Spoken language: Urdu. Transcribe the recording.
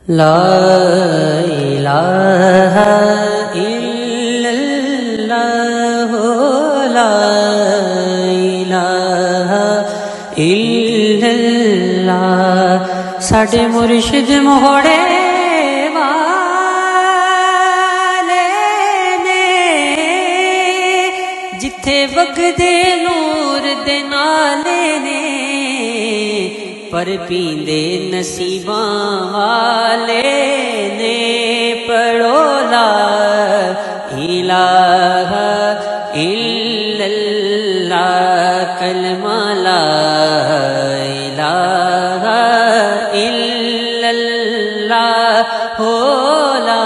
لا الہ الا اللہ لا الہ الا اللہ ساڈے مرشد موڑے والے نے جتھے وگدے نور دے نالے نے پر پیندے نصیباں والے نے پڑھو لا الہ الا اللہ کلمہ لا الہ الا اللہ ہو لا